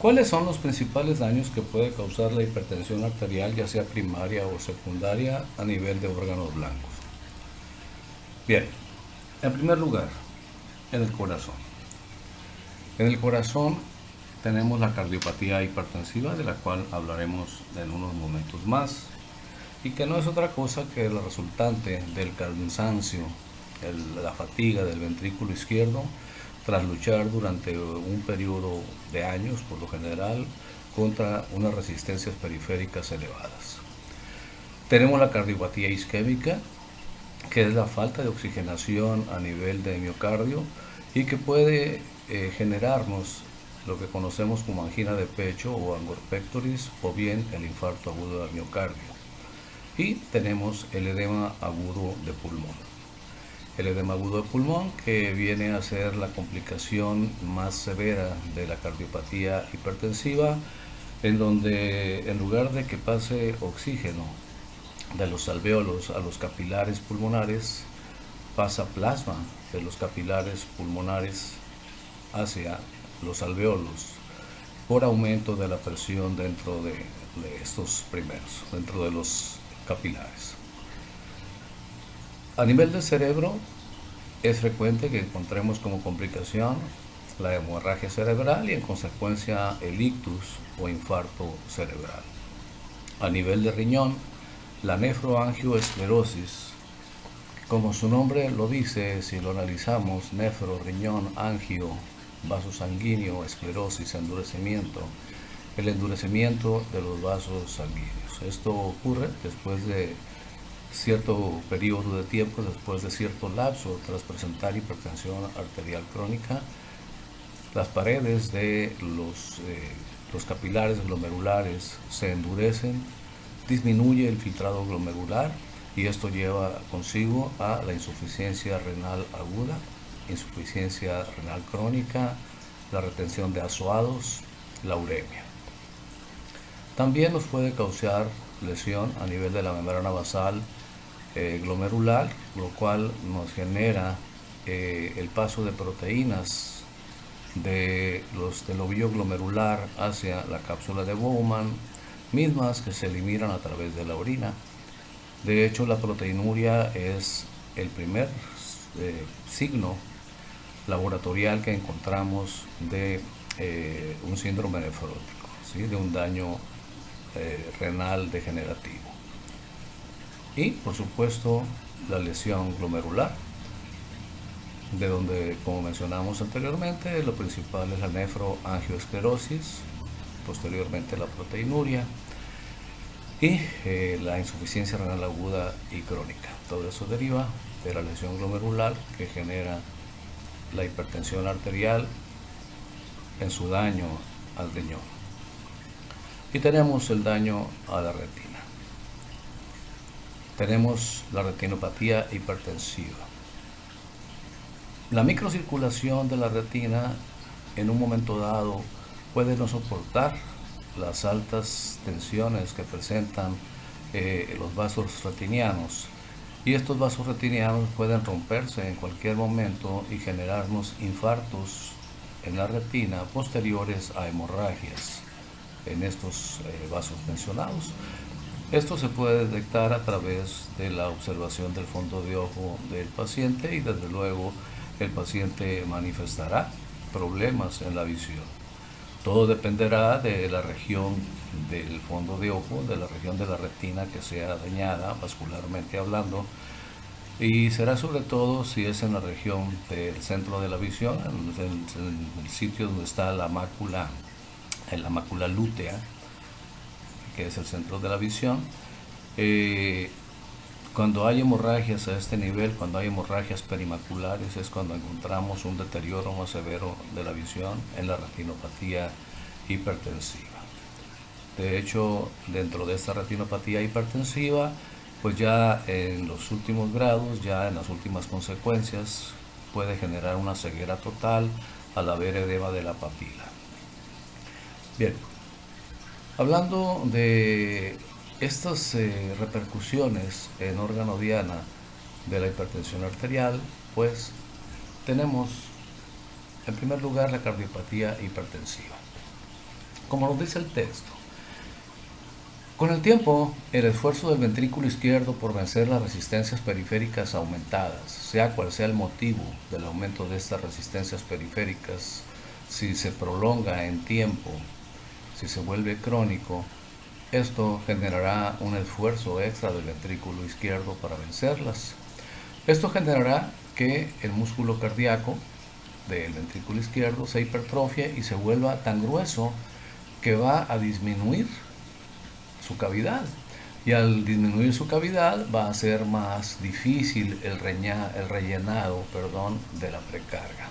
¿Cuáles son los principales daños que puede causar la hipertensión arterial, ya sea primaria o secundaria, a nivel de órganos blancos? Bien, en primer lugar, en el corazón. En el corazón tenemos la cardiopatía hipertensiva, de la cual hablaremos en unos momentos más, y que no es otra cosa que la resultante del cansancio, la fatiga del ventrículo izquierdo, tras luchar durante un periodo de años, por lo general, contra unas resistencias periféricas elevadas. Tenemos la cardiopatía isquémica, que es la falta de oxigenación a nivel de miocardio y que puede generarnos lo que conocemos como angina de pecho o angor pectoris, o bien el infarto agudo del miocardio. Y tenemos el edema agudo de pulmón. El edema agudo de pulmón, que viene a ser la complicación más severa de la cardiopatía hipertensiva, en donde en lugar de que pase oxígeno de los alvéolos a los capilares pulmonares, pasa plasma de los capilares pulmonares hacia los alvéolos por aumento de la presión dentro de estos primeros, dentro de los capilares. A nivel del cerebro, es frecuente que encontremos como complicación la hemorragia cerebral y en consecuencia el ictus o infarto cerebral. A nivel de riñón, la nefroangioesclerosis, como su nombre lo dice, si lo analizamos, nefro, riñón, angio, vaso sanguíneo, esclerosis, endurecimiento, el endurecimiento de los vasos sanguíneos. Esto ocurre después de cierto periodo de tiempo, después de cierto lapso, tras presentar hipertensión arterial crónica. Las paredes de los capilares glomerulares se endurecen, disminuye el filtrado glomerular y esto lleva consigo a la insuficiencia renal aguda, insuficiencia renal crónica, la retención de azoados, la uremia. También nos puede causar lesión a nivel de la membrana basal glomerular, lo cual nos genera el paso de proteínas del ovillo glomerular hacia la cápsula de Bowman, mismas que se eliminan a través de la orina. De hecho, la proteinuria es el primer signo laboratorial que encontramos de un síndrome nefrótico, ¿sí? De un daño renal degenerativo. Y, por supuesto, la lesión glomerular, de donde, como mencionamos anteriormente, lo principal es la nefroangioesclerosis, posteriormente la proteinuria y la insuficiencia renal aguda y crónica. Todo eso deriva de la lesión glomerular que genera la hipertensión arterial en su daño al riñón. Y tenemos el daño a la retina. Tenemos la retinopatía hipertensiva. La microcirculación de la retina en un momento dado puede no soportar las altas tensiones que presentan los vasos retinianos, y estos vasos retinianos pueden romperse en cualquier momento y generarnos infartos en la retina posteriores a hemorragias en estos vasos mencionados. Esto se puede detectar a través de la observación del fondo de ojo del paciente y desde luego el paciente manifestará problemas en la visión. Todo dependerá de la región del fondo de ojo, de la región de la retina que sea dañada vascularmente hablando, y será sobre todo si es en la región del centro de la visión, en el sitio donde está la mácula, en la mácula lútea, que es el centro de la visión. Cuando hay hemorragias a este nivel, cuando hay hemorragias perimaculares, es cuando encontramos un deterioro más severo de la visión en la retinopatía hipertensiva. De hecho, dentro de esta retinopatía hipertensiva, pues ya en los últimos grados, ya en las últimas consecuencias, puede generar una ceguera total al haber edema de la papila. Bien, hablando de estas repercusiones en órgano diana de la hipertensión arterial, pues tenemos en primer lugar la cardiopatía hipertensiva. como nos dice el texto, con el tiempo, el esfuerzo del ventrículo izquierdo por vencer las resistencias periféricas aumentadas, sea cual sea el motivo del aumento de estas resistencias periféricas, si se prolonga en tiempo, si se vuelve crónico, esto generará un esfuerzo extra del ventrículo izquierdo para vencerlas. Esto generará que el músculo cardíaco del ventrículo izquierdo se hipertrofie y se vuelva tan grueso que va a disminuir su cavidad. Y al disminuir su cavidad va a ser más difícil el rellenado de la precarga.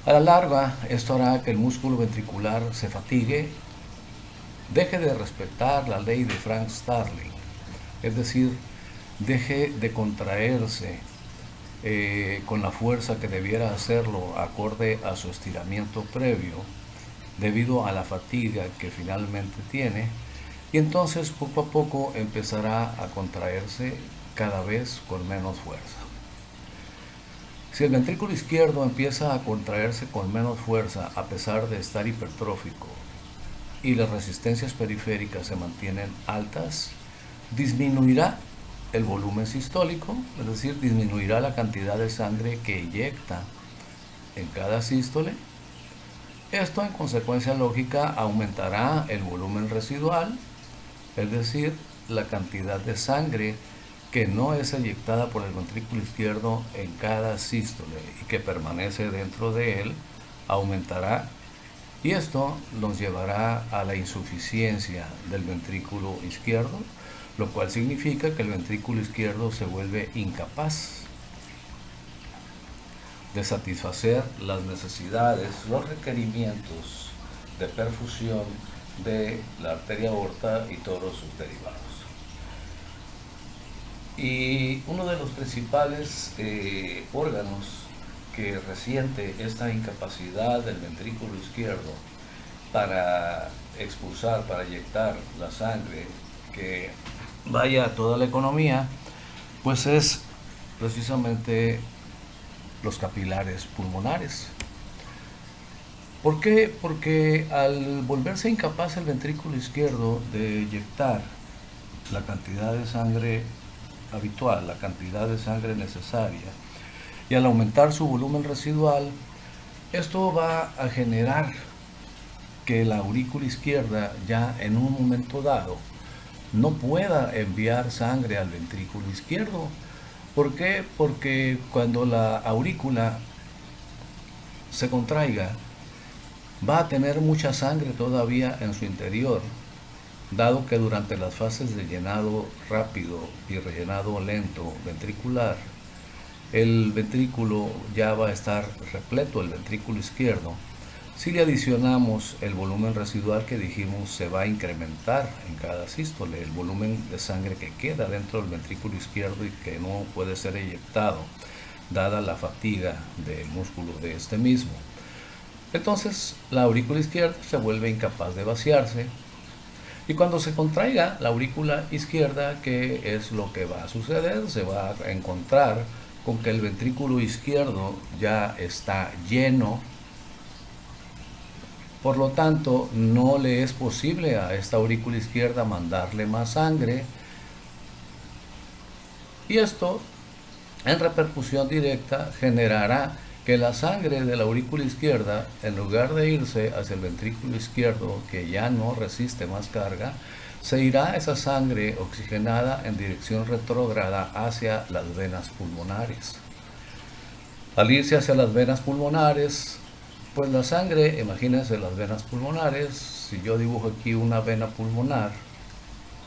A la larga, esto hará que el músculo ventricular se fatigue, deje de respetar la ley de Frank Starling, es decir, deje de contraerse con la fuerza que debiera hacerlo acorde a su estiramiento previo, debido a la fatiga que finalmente tiene, y entonces poco a poco empezará a contraerse cada vez con menos fuerza. Si el ventrículo izquierdo empieza a contraerse con menos fuerza a pesar de estar hipertrófico y las resistencias periféricas se mantienen altas, disminuirá el volumen sistólico, es decir, disminuirá la cantidad de sangre que eyecta en cada sístole. Esto, en consecuencia lógica, aumentará el volumen residual, es decir, la cantidad de sangre que no es eyectada por el ventrículo izquierdo en cada sístole y que permanece dentro de él, aumentará, y esto nos llevará a la insuficiencia del ventrículo izquierdo, lo cual significa que el ventrículo izquierdo se vuelve incapaz de satisfacer las necesidades, los requerimientos de perfusión de la arteria aorta y todos sus derivados. Y uno de los principales órganos que resiente esta incapacidad del ventrículo izquierdo para expulsar, para eyectar la sangre que vaya a toda la economía, pues es precisamente los capilares pulmonares. ¿Por qué? Porque al volverse incapaz el ventrículo izquierdo de eyectar la cantidad de sangre habitual, la cantidad de sangre necesaria, y al aumentar su volumen residual, esto va a generar que la aurícula izquierda ya en un momento dado no pueda enviar sangre al ventrículo izquierdo. ¿Por qué? Porque cuando la aurícula se contraiga, va a tener mucha sangre todavía en su interior, dado que durante las fases de llenado rápido y rellenado lento ventricular, el ventrículo ya va a estar repleto, el ventrículo izquierdo. Si le adicionamos el volumen residual que dijimos se va a incrementar en cada sístole, el volumen de sangre que queda dentro del ventrículo izquierdo y que no puede ser eyectado, dada la fatiga del músculo de este mismo. Entonces la aurícula izquierda se vuelve incapaz de vaciarse, y cuando se contraiga la aurícula izquierda, ¿qué es lo que va a suceder? Se va a encontrar con que el ventrículo izquierdo ya está lleno. Por lo tanto, no le es posible a esta aurícula izquierda mandarle más sangre, y esto, en repercusión directa, generará que la sangre de la aurícula izquierda, en lugar de irse hacia el ventrículo izquierdo, que ya no resiste más carga, se irá esa sangre oxigenada en dirección retrógrada hacia las venas pulmonares. Al irse hacia las venas pulmonares, pues la sangre, imagínense las venas pulmonares, si yo dibujo aquí una vena pulmonar,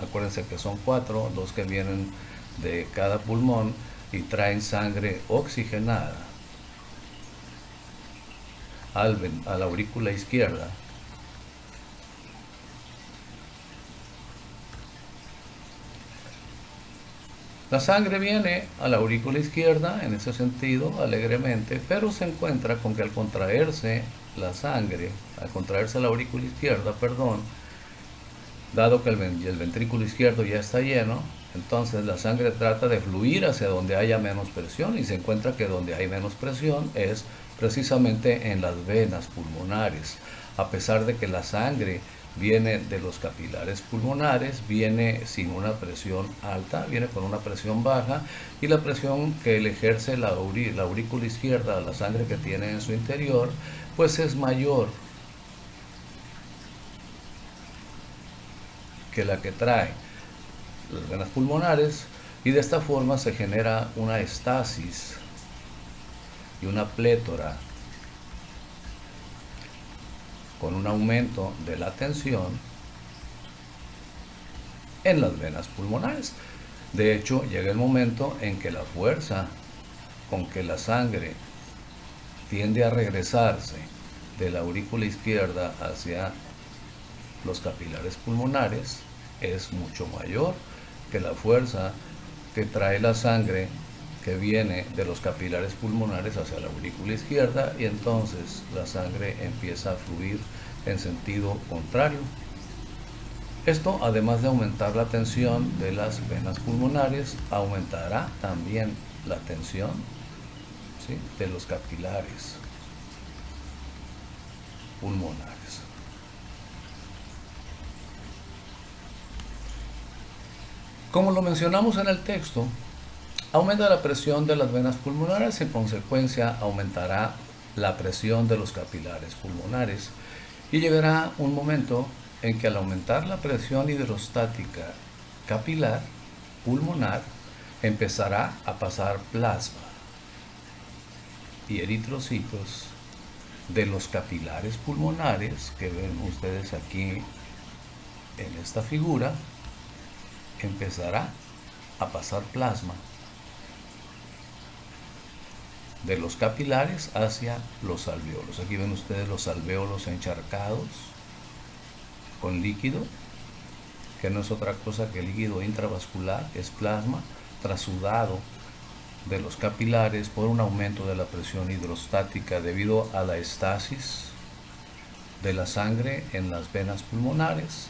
acuérdense que son 4, 2 que vienen de cada pulmón y traen sangre oxigenada a la aurícula izquierda. La sangre viene a la aurícula izquierda en ese sentido, alegremente, pero se encuentra con que al contraerse la sangre, al contraerse la aurícula izquierda, dado que el ventrículo izquierdo ya está lleno, entonces la sangre trata de fluir hacia donde haya menos presión, y se encuentra que donde hay menos presión es precisamente en las venas pulmonares. a pesar de que la sangre viene de los capilares pulmonares, viene sin una presión alta, viene con una presión baja, y la presión que le ejerce la aurícula izquierda, la sangre que tiene en su interior, pues es mayor que la que trae las venas pulmonares, y de esta forma se genera una estasis y una plétora con un aumento de la tensión en las venas pulmonares. De hecho, llega el momento en que la fuerza con que la sangre tiende a regresarse de la aurícula izquierda hacia los capilares pulmonares es mucho mayor que la fuerza que trae la sangre que viene de los capilares pulmonares hacia la aurícula izquierda, y entonces la sangre empieza a fluir en sentido contrario. Esto, además de aumentar la tensión de las venas pulmonares, aumentará también la tensión, ¿sí?, de los capilares pulmonares. Como lo mencionamos en el texto, aumenta la presión de las venas pulmonares, en consecuencia aumentará la presión de los capilares pulmonares, y llegará un momento en que al aumentar la presión hidrostática capilar pulmonar, empezará a pasar plasma y eritrocitos de los capilares pulmonares que ven ustedes aquí en esta figura. Empezará a pasar plasma de los capilares hacia los alvéolos. Aquí ven ustedes los alvéolos encharcados con líquido, que no es otra cosa que líquido intravascular, es plasma trasudado de los capilares por un aumento de la presión hidrostática debido a la estasis de la sangre en las venas pulmonares,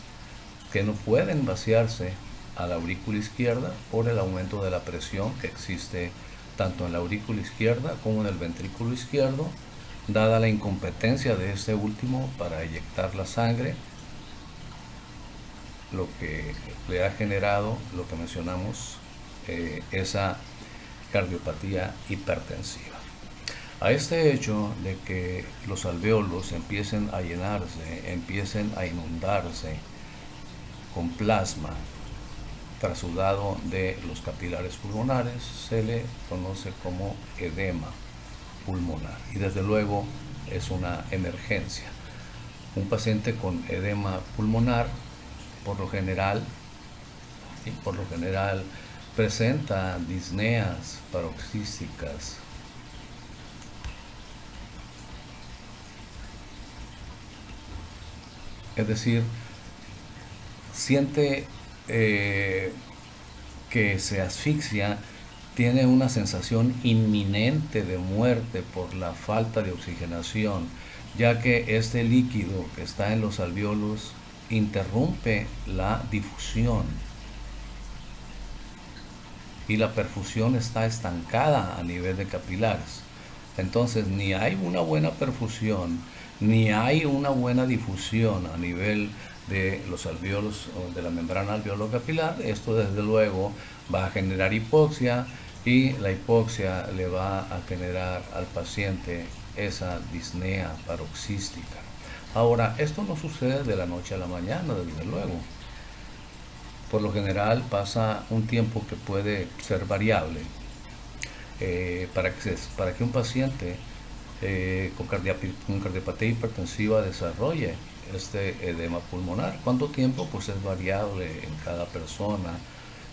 que no pueden vaciarse a la aurícula izquierda por el aumento de la presión que existe tanto en la aurícula izquierda como en el ventrículo izquierdo, dada la incompetencia de este último para eyectar la sangre, lo que le ha generado lo que mencionamos, esa cardiopatía hipertensiva. A este hecho de que los alvéolos empiecen a llenarse, empiecen a inundarse con plasma trasudado de los capilares pulmonares, se le conoce como edema pulmonar, y desde luego es una emergencia. Un paciente con edema pulmonar por lo general presenta disneas paroxísticas, es decir, siente que se asfixia, tiene una sensación inminente de muerte por la falta de oxigenación, ya que este líquido que está en los alvéolos interrumpe la difusión y la perfusión está estancada a nivel de capilares. Entonces ni hay una buena perfusión, ni hay una buena difusión a nivel de los alvéolos o de la membrana alveolo-capilar. Esto desde luego va a generar hipoxia, y la hipoxia le va a generar al paciente esa disnea paroxística. Ahora, esto no sucede de la noche a la mañana, desde luego. Por lo general pasa un tiempo que puede ser variable. Para que un paciente con cardiopatía hipertensiva desarrolle este edema pulmonar, ¿cuánto tiempo? Pues es variable en cada persona,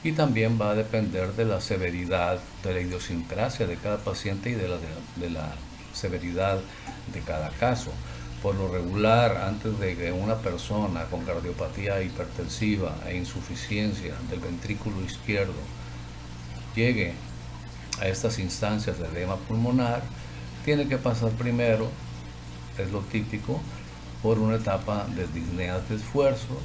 y también va a depender de la severidad, de la idiosincrasia de cada paciente y de la severidad de cada caso. Por lo regular, antes de que una persona con cardiopatía hipertensiva e insuficiencia del ventrículo izquierdo llegue a estas instancias de edema pulmonar, tiene que pasar primero, es lo típico, por una etapa de disneas de esfuerzo,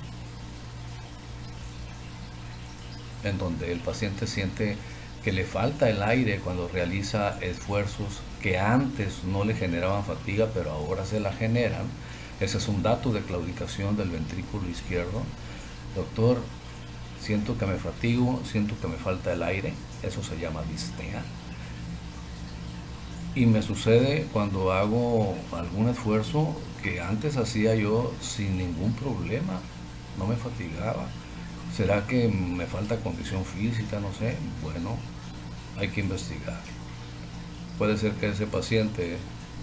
en donde el paciente siente que le falta el aire cuando realiza esfuerzos que antes no le generaban fatiga, pero ahora se la generan. Ese es un dato de claudicación del ventrículo izquierdo. Doctor, siento que me fatigo, siento que me falta el aire, eso se llama disnea. Y me sucede cuando hago algún esfuerzo que antes hacía yo sin ningún problema, no me fatigaba. ¿Será que me falta condición física? No sé. Bueno, hay que investigar. Puede ser que ese paciente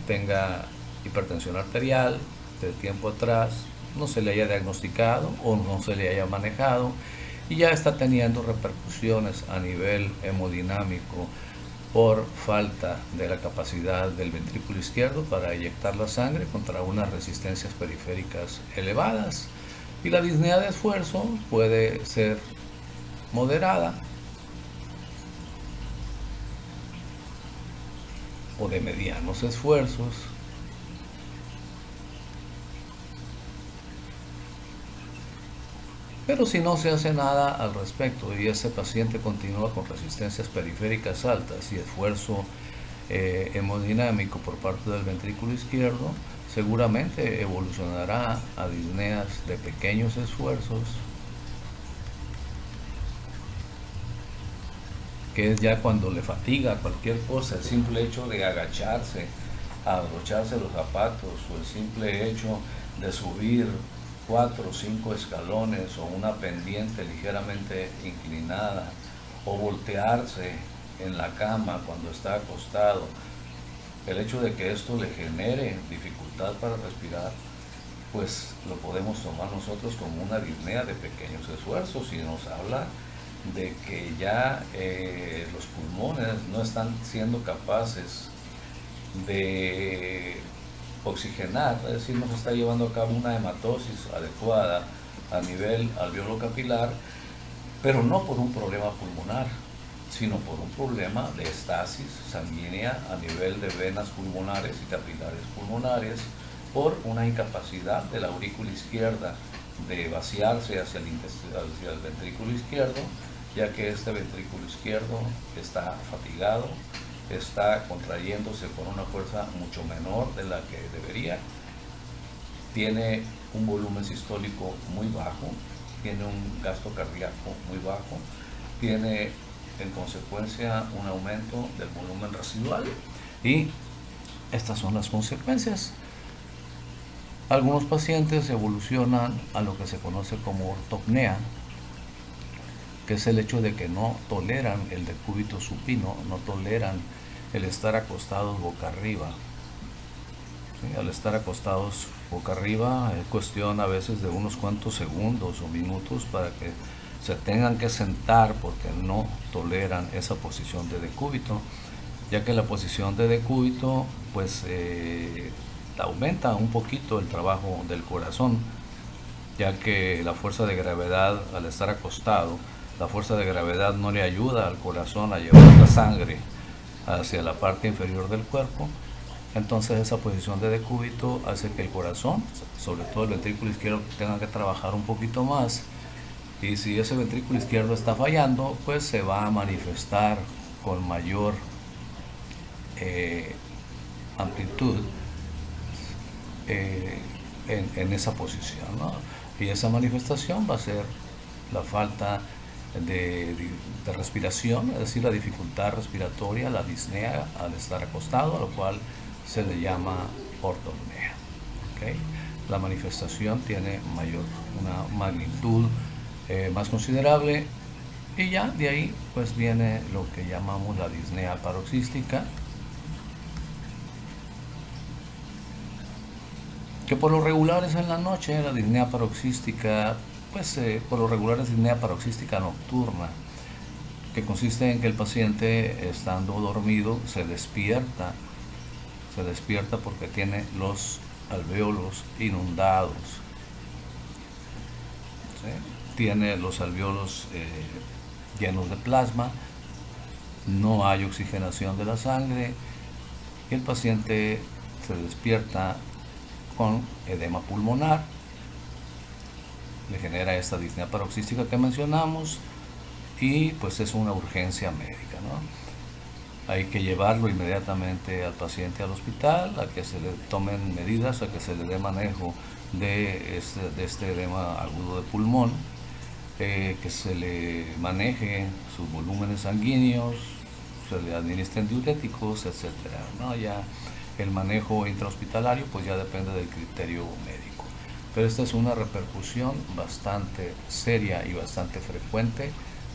tenga hipertensión arterial de tiempo atrás, no se le haya diagnosticado o no se le haya manejado y ya está teniendo repercusiones a nivel hemodinámico por falta de la capacidad del ventrículo izquierdo para eyectar la sangre contra unas resistencias periféricas elevadas. Y la disnea de esfuerzo puede ser moderada o de medianos esfuerzos. Pero si no se hace nada al respecto y ese paciente continúa con resistencias periféricas altas y esfuerzo hemodinámico por parte del ventrículo izquierdo, seguramente evolucionará a disneas de pequeños esfuerzos, que es ya cuando le fatiga cualquier cosa, el simple hecho de agacharse, abrocharse los zapatos o el simple hecho de subir 4 o 5 escalones o una pendiente ligeramente inclinada o voltearse en la cama cuando está acostado. El hecho de que esto le genere dificultad para respirar, pues lo podemos tomar nosotros como una disnea de pequeños esfuerzos y nos habla de que ya los pulmones no están siendo capaces de oxigenar, es decir, no se está llevando a cabo una hematosis adecuada a nivel alveolo capilar, pero no por un problema pulmonar, sino por un problema de estasis sanguínea a nivel de venas pulmonares y capilares pulmonares, por una incapacidad de la aurícula izquierda de vaciarse hacia el ventrículo izquierdo, ya que este ventrículo izquierdo está fatigado, está contrayéndose con una fuerza mucho menor de la que debería, tiene un volumen sistólico muy bajo, tiene un gasto cardíaco muy bajo, tiene en consecuencia un aumento del volumen residual y estas son las consecuencias. Algunos pacientes evolucionan a lo que se conoce como ortopnea, que es el hecho de que no toleran el decúbito supino, no toleran el estar acostados boca arriba. ¿Sí? Al estar acostados boca arriba es cuestión a veces de unos cuantos segundos o minutos para que se tengan que sentar porque no toleran esa posición de decúbito, ya que la posición de decúbito pues aumenta un poquito el trabajo del corazón, ya que la fuerza de gravedad al estar acostado, la fuerza de gravedad no le ayuda al corazón a llevar la sangre hacia la parte inferior del cuerpo. Entonces esa posición de decúbito hace que el corazón, sobre todo el ventrículo izquierdo, tenga que trabajar un poquito más, y si ese ventrículo izquierdo está fallando, pues se va a manifestar con mayor amplitud en esa posición, ¿no? Y esa manifestación va a ser la falta de respiración, es decir, la dificultad respiratoria, la disnea al estar acostado, a lo cual se le llama ortopnea. ¿Okay? La manifestación tiene una magnitud más considerable y ya de ahí pues viene lo que llamamos la disnea paroxística, que por lo regular es en la noche. La disnea paroxística pues por lo regular es disnea paroxística nocturna, que consiste en que el paciente, estando dormido, se despierta porque tiene los alvéolos inundados, ¿sí? Tiene los alvéolos llenos de plasma, no hay oxigenación de la sangre y el paciente se despierta con edema pulmonar, le genera esta disnea paroxística que mencionamos y pues es una urgencia médica, ¿no? Hay que llevarlo inmediatamente al paciente al hospital, a que se le tomen medidas, a que se le dé manejo de este edema agudo de pulmón, que se le maneje sus volúmenes sanguíneos, se le administren diuréticos, etcétera, ¿no? Ya el manejo intrahospitalario pues ya depende del criterio médico. Pero esta es una repercusión bastante seria y bastante frecuente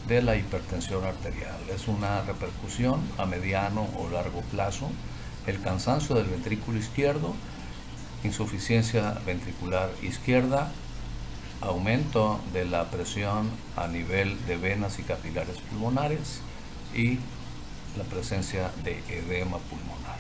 de la hipertensión arterial. Es una repercusión a mediano o largo plazo. El cansancio del ventrículo izquierdo, insuficiencia ventricular izquierda, aumento de la presión a nivel de venas y capilares pulmonares y la presencia de edema pulmonar.